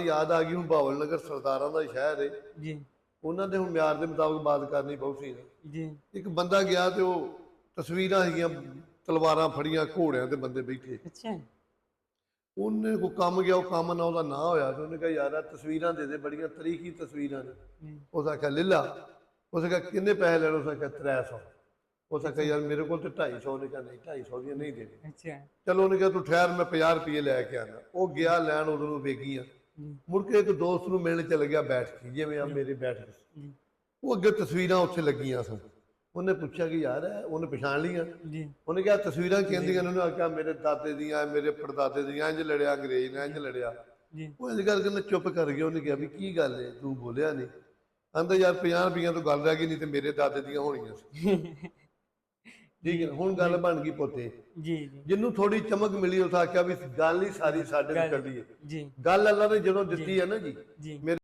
याद आ गई हूँ बावल नगर सरदारां दा शहर है जी उन्होंने हूँ म्यार के मुताबिक बात करनी बहुत सी जी एक बंदा गया तो तस्वीर है तलवार फड़िया घोड़िया के बंदे बैठे अच्छा उन्हें कोई कम गया वो कम ना वह ना होया तो उन्हें कहा यार तस्वीर दे दे बड़िया तरीकी तस्वीर ने जी उस आख्या ले ला उस आख्या किन्ने पैसे लेने उस आख्या 300 उस आख्या यार मेरे को तो 250 उन्हें कहा नहीं 250 दियाँ नहीं देनी अच्छा चलो उन्हें कहा तू ठहर मैं 50 रुपये लैके आना वो गया लैन उधरों वेगियां जी मुड़ के एक दोस्त ਨੂੰ ਮਿਲਣ ਚਲ ਗਿਆ ਬੈਠ ਕੇ ਜਿਵੇਂ ਆ ਮੇਰੇ ਬੈਠ ਕੇ जी ਉਹ ਅੱਗੇ ਤਸਵੀਰਾਂ ਉੱਥੇ ਲੱਗੀਆਂ ਸਨ ਉਹਨੇ ਪੁੱਛਿਆ ਕਿ ਯਾਰ ਉਹਨੇ ਪਛਾਣ ਲੀਆਂ जी ਉਹਨੇ ਕਿਹਾ ਤਸਵੀਰਾਂ ਕਹਿੰਦੀਆਂ ਨੇ ਉਹਨੇ ਆਖਿਆ ਮੇਰੇ ਦਾਦੇ ਦੀਆਂ ਮੇਰੇ ਪੜਦਾਦੇ ਦੀਆਂ ਇੰਜ ਲੜਿਆ ਅੰਗਰੇਜ਼ ਨੇ ਇੰਜ ਲੜਿਆ जी ਉਹ ਇਸ ਗੱਲ ਕਹਿੰਦਾ ਚੁੱਪ ਕਰ ਗਿਆ ਉਹਨੇ ਕਿਹਾ ਵੀ ਕੀ ਗੱਲ ਹੈ ਤੂੰ ਬੋਲਿਆ ਨਹੀਂ ਆਂਦਾ ਯਾਰ 50 ਰੁਪਈਆਂ ਤੋਂ ਗੱਲ ਰਹਿ ਗਈ ਨਹੀਂ ਤੇ ਮੇਰੇ ਦਾਦੇ ਦੀਆਂ ਹੋਣੀਆਂ ਸੀ ਠੀਕ ਹੈ ਹੁਣ ਗੱਲ ਬਣ ਗਈ ਪੋਤੇ जी जी ਜਿਹਨੂੰ ਥੋੜੀ ਚਮਕ ਮਿਲੀ ਉਸ ਆਖਿਆ ਵੀ ਗੱਲ ਹੀ ਸਾਰੀ ਸਾਡੇ ਨਾਲ ਚੱਲੀ ਹੈ जी ਗੱਲ ਅੱਲਾ ਨੇ ਜਦੋਂ ਦਿੱਤੀ ਹੈ ਨਾ ਜੀ जी ਮੇਰੇ